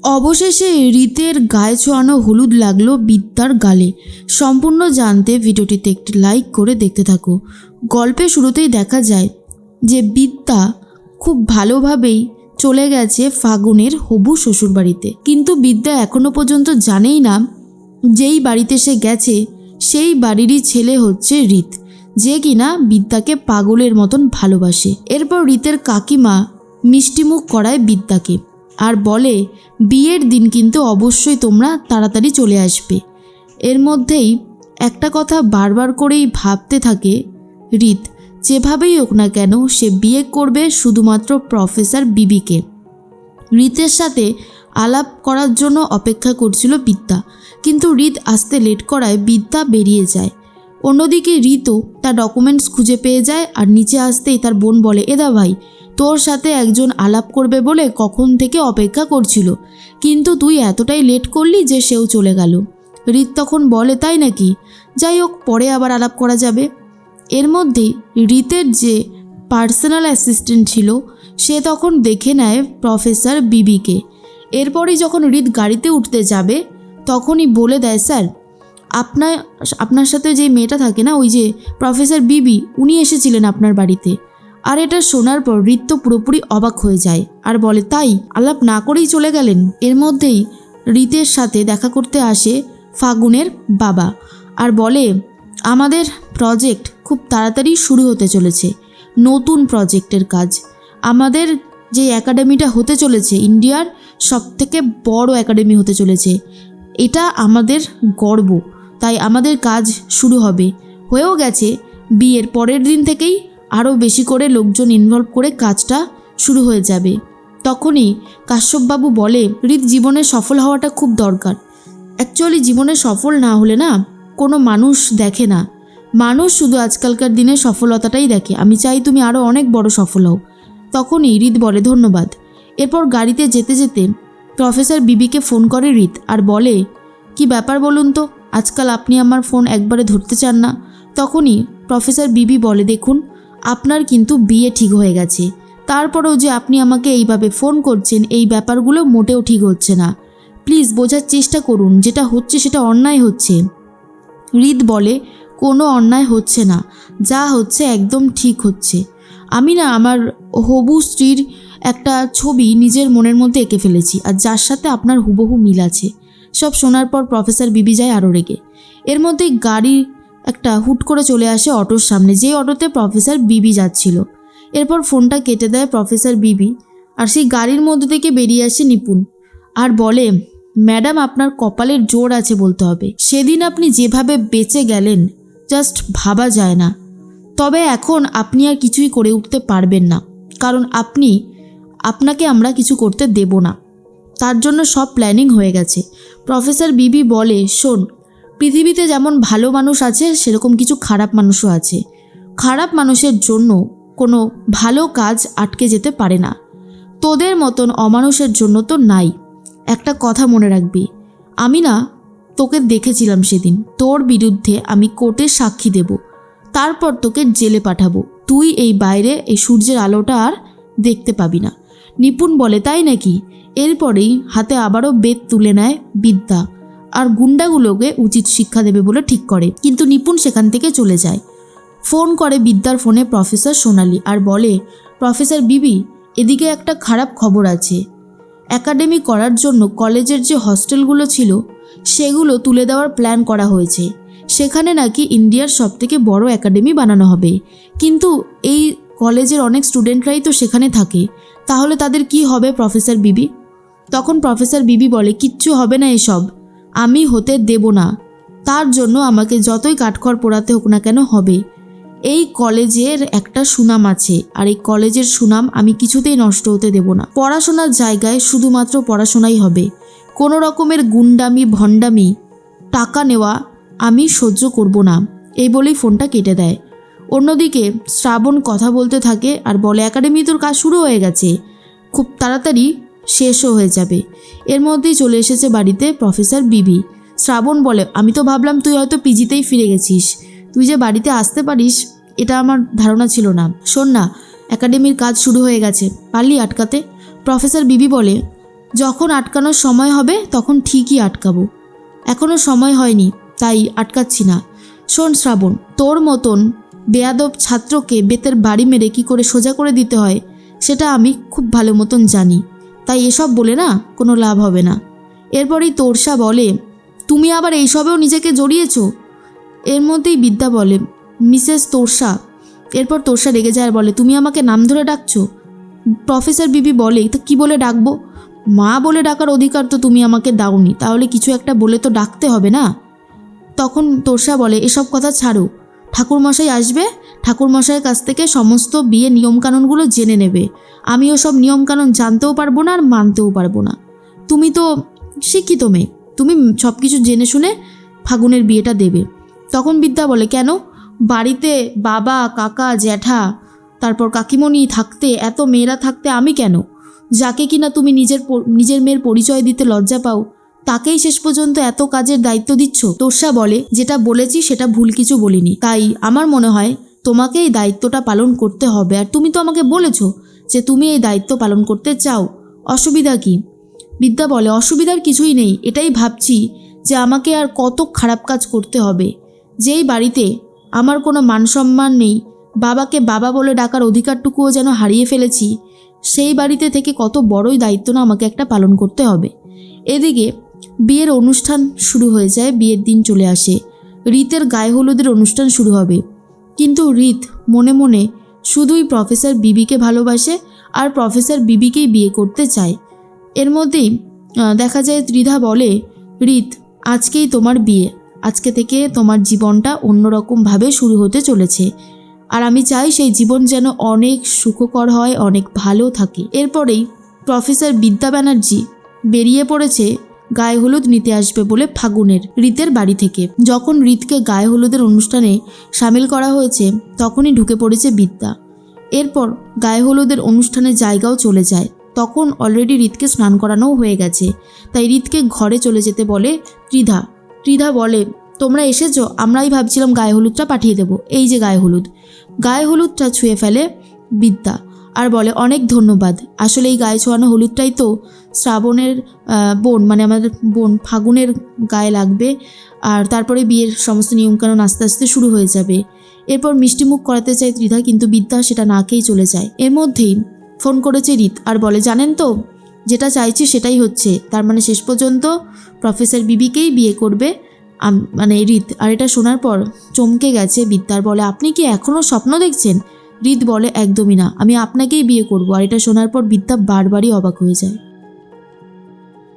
অবশেষে রীতের গায়ে ছোঁয়ানো হলুদ লাগলো বিদ্যার গালে। সম্পূর্ণ জানতে ভিডিওটিতে একটি লাইক করে দেখতে থাকো। গল্পের শুরুতেই দেখা যায় যে বিদ্যা খুব ভালোভাবেই চলে গেছে ফাগুনের হবু শ্বশুরবাড়িতে, কিন্তু বিদ্যা এখনো পর্যন্ত জানেই না যেই বাড়িতে সে গেছে সেই বাড়িরই ছেলে হচ্ছে রীত, যে কিনা বিদ্যাকে পাগলের মতন ভালোবাসে। এরপর রীতের কাকিমা মিষ্টিমুখ করায় বিদ্যাকে আর বলে বিয়ের দিন কিন্তু অবশ্যই তোমরা তাড়াতাড়ি চলে আসবে। এর মধ্যেই একটা কথা বারবার করেই ভাবতে থাকে রীত, যেভাবেই হোক না কেন সে বিয়ে করবে শুধুমাত্র প্রফেসর বিবিকে। রীতের সাথে আলাপ করার জন্য অপেক্ষা করছিল বিদ্যা, কিন্তু রীত আসতে লেট করায় বিদ্যা বেরিয়ে যায়। অন্যদিকে রীতও তার ডকুমেন্টস খুঁজে পেয়ে যায় আর নিচে আসতেই তার বোন বলে, এদা ভাই তোর সাথে একজন আলাপ করবে বলে কখন থেকে অপেক্ষা করছিল, কিন্তু তুই এতটাই লেট করলি যে সেও চলে গেল। রীত তখন বলে, তাই নাকি, যাই হোক পরে আবার আলাপ করা যাবে। এর মধ্যেই রীতের যে পার্সোনাল অ্যাসিস্ট্যান্ট ছিল সে তখন দেখে নেয় প্রফেসর বিবিকে। এরপরই যখন রীত গাড়িতে উঠতে যাবে তখনই বলে দেয়, স্যার আপনার সাথে যে মেয়েটা থাকে না, ওই যে প্রফেসর বিবি, উনি এসেছিলেন আপনার বাড়িতে। আর এটা শোনার পর রীত তো পুরোপুরি অবাক হয়ে যায় আর বলে, তাই আলাপ না করেই চলে গেলেন। এর মধ্যেই রীতের সাথে দেখা করতে আসে ফাগুনের বাবা আর বলে, আমাদের প্রজেক্ট খুব তাড়াতাড়ি শুরু হতে চলেছে, নতুন প্রজেক্টের কাজ। আমাদের যে একাডেমিটা হতে চলেছে ইন্ডিয়ার সবথেকে বড় একাডেমি হতে চলেছে, এটা আমাদের গর্ব, তাই আমাদের কাজ শুরু হবে, হয়েও গেছে। বিয়ের পরের দিন থেকেই আরও বেশি করে লোকজন ইনভলভ করে কাজটা শুরু হয়ে যাবে। তখনই কাশ্যপবাবু বলে, রীত জীবনে সফল হওয়াটা খুব দরকার। অ্যাকচুয়ালি জীবনে সফল না হলে না কোনো মানুষ দেখে না, মানুষ শুধু আজকালকার দিনে সফলতাটাই দেখে। আমি চাই তুমি আরও অনেক বড় সফল হও। তখনই রীত বলে, ধন্যবাদ। এরপর গাড়িতে যেতে যেতে প্রফেসর বিবিকে ফোন করে রীত আর বলে, কি ব্যাপার বলুন তো, আজকাল আপনি আমার ফোন একবারে ধরতে চান না। তখনই প্রফেসর বিবি বলে, দেখুন আপনার কিন্তু বিয়ে ঠিক হয়ে গেছে, তারপরেও যে আপনি আমাকে এইভাবে ফোন করছেন, এই ব্যাপারগুলো মোটেও ঠিক হচ্ছে না। প্লিজ বোঝার চেষ্টা করুন, যেটা হচ্ছে সেটা অন্যায় হচ্ছে। রীত বলে, কোনো অন্যায় হচ্ছে না, যা হচ্ছে একদম ঠিক হচ্ছে। আমি না আমার হবু স্ত্রীর একটা ছবি নিজের মনের মধ্যে এঁকে ফেলেছি, আর যার সাথে আপনার হুবহু মিল আছে। সব শোনার পর প্রফেসর বিবি যায় আরও রেগে। এর মধ্যেই গাড়ি একটা হুট করে চলে আসে অটোর সামনে, যে অটোতে প্রফেসর বিবি যাচ্ছিল। এরপর ফোনটা কেটে দেয় প্রফেসর বিবি আর সেই গাড়ির মধ্যে থেকে বেরিয়ে আসে নিপুণ আর বলে, ম্যাডাম আপনার কপালের জোর আছে বলতে হবে, সেদিন আপনি যেভাবে বেঁচে গেলেন জাস্ট ভাবা যায় না। তবে এখন আপনি আর কিছুই করে উঠতে পারবেন না, কারণ আপনাকে আমরা কিছু করতে দেব না, তার জন্য সব প্ল্যানিং হয়ে গেছে। প্রফেসর বিবি বলে, শোন, পৃথিবীতে যেমন ভালো মানুষ আছে সেরকম কিছু খারাপ মানুষও আছে। খারাপ মানুষের জন্য কোনো ভালো কাজ আটকে যেতে পারে না, তোদের মতন অমানুষের জন্য তো নাই। একটা কথা মনে রাখবি, আমি না তোকে দেখেছিলাম সেদিন, তোর বিরুদ্ধে আমি কোর্টে সাক্ষী দেব, তারপর তোকে জেলে পাঠাবো। তুই এই বাইরে এই সূর্যের আলোটা আর দেখতে পাবি না। নিপুণ বলে, তাই নাকি? এরপরেই হাতে আবারও বেত তুলে নেয় বিদ্যা আর গুন্ডাগুলোকে উচিত শিক্ষা দেবে বলে ঠিক করে, কিন্তু নিপুণ সেখান থেকে চলে যায়। ফোন করে বিদ্যার ফোনে প্রফেসর সোনালি আর বলে, প্রফেসর বিবি, এদিকে একটা খারাপ খবর আছে। একাডেমি করার জন্য কলেজের যে হস্টেলগুলো ছিল সেগুলো তুলে দেওয়ার প্ল্যান করা হয়েছে। সেখানে নাকি ইন্ডিয়ার সবথেকে বড় একাডেমি বানানো হবে, কিন্তু এই কলেজের অনেক স্টুডেন্টরাই তো সেখানে থাকে, তাহলে তাদের কি হবে প্রফেসর বিবি? তখন প্রফেসর বিবি বলে, কিচ্ছু হবে না এসব, আমি হতে দেব না। তার জন্য আমাকে যতই কাঠখড় পোড়াতে হোক না কেন হবে। এই কলেজের একটা সুনাম আছে, আর এই কলেজের সুনাম আমি কিছুতেই নষ্ট হতে দেব না। পড়াশোনার জায়গায় শুধুমাত্র পড়াশোনাই হবে, কোনো রকমের গুন্ডামি ভণ্ডামি টাকা নেওয়া আমি সহ্য করব না। এই বলেই ফোনটা কেটে দেয়। অন্যদিকে শ্রাবণ কথা বলতে থাকে আর বলে, একাডেমি তোর কাজ শুরু হয়ে গেছে, খুব তাড়াতাড়ি শেষও হয়ে যাবে। এর মধ্যেই চলে এসেছে বাড়িতে প্রফেসর বিবি। শ্রাবণ বলে, আমি তো ভাবলাম তুই হয়তো পিজিতেই ফিরে গেছিস, তুই যে বাড়িতে আসতে পারিস এটা আমার ধারণা ছিল না। শোন না, একাডেমির কাজ শুরু হয়ে গেছে, পারলি আটকাতে? প্রফেসর বিবি বলে, যখন আটকানোর সময় হবে তখন ঠিকই আটকাবো, এখনও সময় হয়নি তাই আটকাচ্ছি না। শোন শ্রাবণ, তোর মতন বেয়াদব ছাত্রকে বেতের বাড়ি মেরে কী করে সোজা করে দিতে হয় সেটা আমি খুব ভালো মতন জানি, তাই এসব বলে না কোনো লাভ হবে না। এরপরেই তোরসা বলে, তুমি আবার এইসবেও নিজেকে জড়িয়েছ? এর মধ্যেই বিদ্যা বলে, মিসেস তোরসা। এরপর তোরসা রেগে যায় আর বলে, তুমি আমাকে নাম ধরে ডাকছো? প্রফেসর বিবি বলে, তো কী বলে ডাকবো? মা বলে ডাকার অধিকার তো তুমি আমাকে দাওনি, তাহলে কিছু একটা বলে তো ডাকতে হবে না। তখন তোরসা বলে, এসব কথা ছাড়ো, ঠাকুরমশাই আসবে, ঠাকুরমশাইয়ের কাছ থেকে সমস্ত বিয়ে নিয়মকানুনগুলো জেনে নেবে। আমি ওসব নিয়মকানুন জানতেও পারবো না আর মানতেও পারবো না। তুমি তো শিক্ষিত মেয়ে, তুমি সব কিছু জেনে শুনে ফাগুনের বিয়েটা দেবে। তখন বিদ্যা বলে, কেন? বাড়িতে বাবা, কাকা, জ্যাঠা, তারপর কাকিমণি থাকতে, এত মেয়েরা থাকতে আমি কেন? যাকে কিনা তুমি নিজের মেয়ের পরিচয় দিতে লজ্জা পাও, তাকেই শেষ পর্যন্ত এত কাজের দায়িত্ব দিচ্ছ। তোরসা বলে, যেটা বলেছি সেটা ভুল কিছু বলিনি, তাই আমার মনে হয় তোমাকে এই দায়িত্বটা পালন করতে হবে। আর তুমি তো আমাকে বলেছো যে তুমি এই দায়িত্ব পালন করতে চাও, অসুবিধা কি? বিদ্যা বলে, অসুবিধার কিছুই নেই, এটাই ভাবছি যে আমাকে আর কত খারাপ কাজ করতে হবে। যেই বাড়িতে আমার কোনো মান সম্মান নেই, বাবাকে বাবা বলে ডাকার অধিকারটুকুও যেন হারিয়ে ফেলেছি, সেই বাড়িতে থেকে কত বড়ই দায়িত্ব না আমাকে একটা পালন করতে হবে। এদিকে বিয়ের অনুষ্ঠান শুরু হয়ে যায়, বিয়ের দিন চলে আসে, রীতের গায়ে হলুদের অনুষ্ঠান শুরু হবে। কিন্তু রীত মনে মনে শুধুই প্রফেসর বিবিকে ভালোবাসে আর প্রফেসর বিবিকেই বিয়ে করতে চায়। এর মধ্যেই দেখা যায় ত্রিধা বলে, রীত, আজকেই তোমার বিয়ে, আজকে থেকে তোমার জীবনটা অন্যরকমভাবে শুরু হতে চলেছে, আর আমি চাই সেই জীবন যেন অনেক সুখকর হয়, অনেক ভালো থাকে। এরপরেই প্রফেসর বিদ্যা ব্যানার্জি বেরিয়ে পড়েছে গায়ে হলুদ নিতে আসবে বলে ফাগুনের রীতের বাড়ি থেকে। যখন রীতকে গায়ে হলুদের অনুষ্ঠানে সামিল করা হয়েছে তখনই ঢুকে পড়েছে বিদ্যা। এরপর গায়ে হলুদের অনুষ্ঠানের জায়গাও চলে যায়। তখন অলরেডি রীতকে স্নান করানোও হয়ে গেছে, তাই রীতকে ঘরে চলে যেতে বলে ত্রিধা। ত্রিধা বলে, তোমরা এসেছো, আমরাই ভাবছিলাম গায়ে হলুদটা পাঠিয়ে দেবো, এই যে গায়ে হলুদ। গায়ে হলুদটা ছুঁয়ে ফেলে বিদ্যা আর বলে, অনেক ধন্যবাদ, আসলে এই গায়ে ছোঁয়ানো হলুদটাই তো শ্রাবণের বোন, মানে আমাদের বোন ফাগুনের গায়ে লাগবে, আর তারপরে বিয়ের সমস্ত নিয়মকানুন আস্তে আস্তে শুরু হয়ে যাবে। এরপর মিষ্টিমুখ করাতে চায় ত্রিধা, কিন্তু বিদ্যা সেটা না খেয়েই চলে যায়। এর মধ্যেই ফোন করেছে রীত আর বলে, জানেন তো, যেটা চাইছি সেটাই হচ্ছে, তার মানে শেষ পর্যন্ত প্রফেসর বিবিকেই বিয়ে করবে মানে রীত। আর এটা শোনার পর চমকে গেছে বিদ্যার, বলে, আপনি কি এখনও স্বপ্ন দেখছেন? রীত বলে, একদমই না, আমি আপনাকেই বিয়ে করব। আর এটা শোনার পর বিদ্যা বারবারই অবাক হয়ে যায়।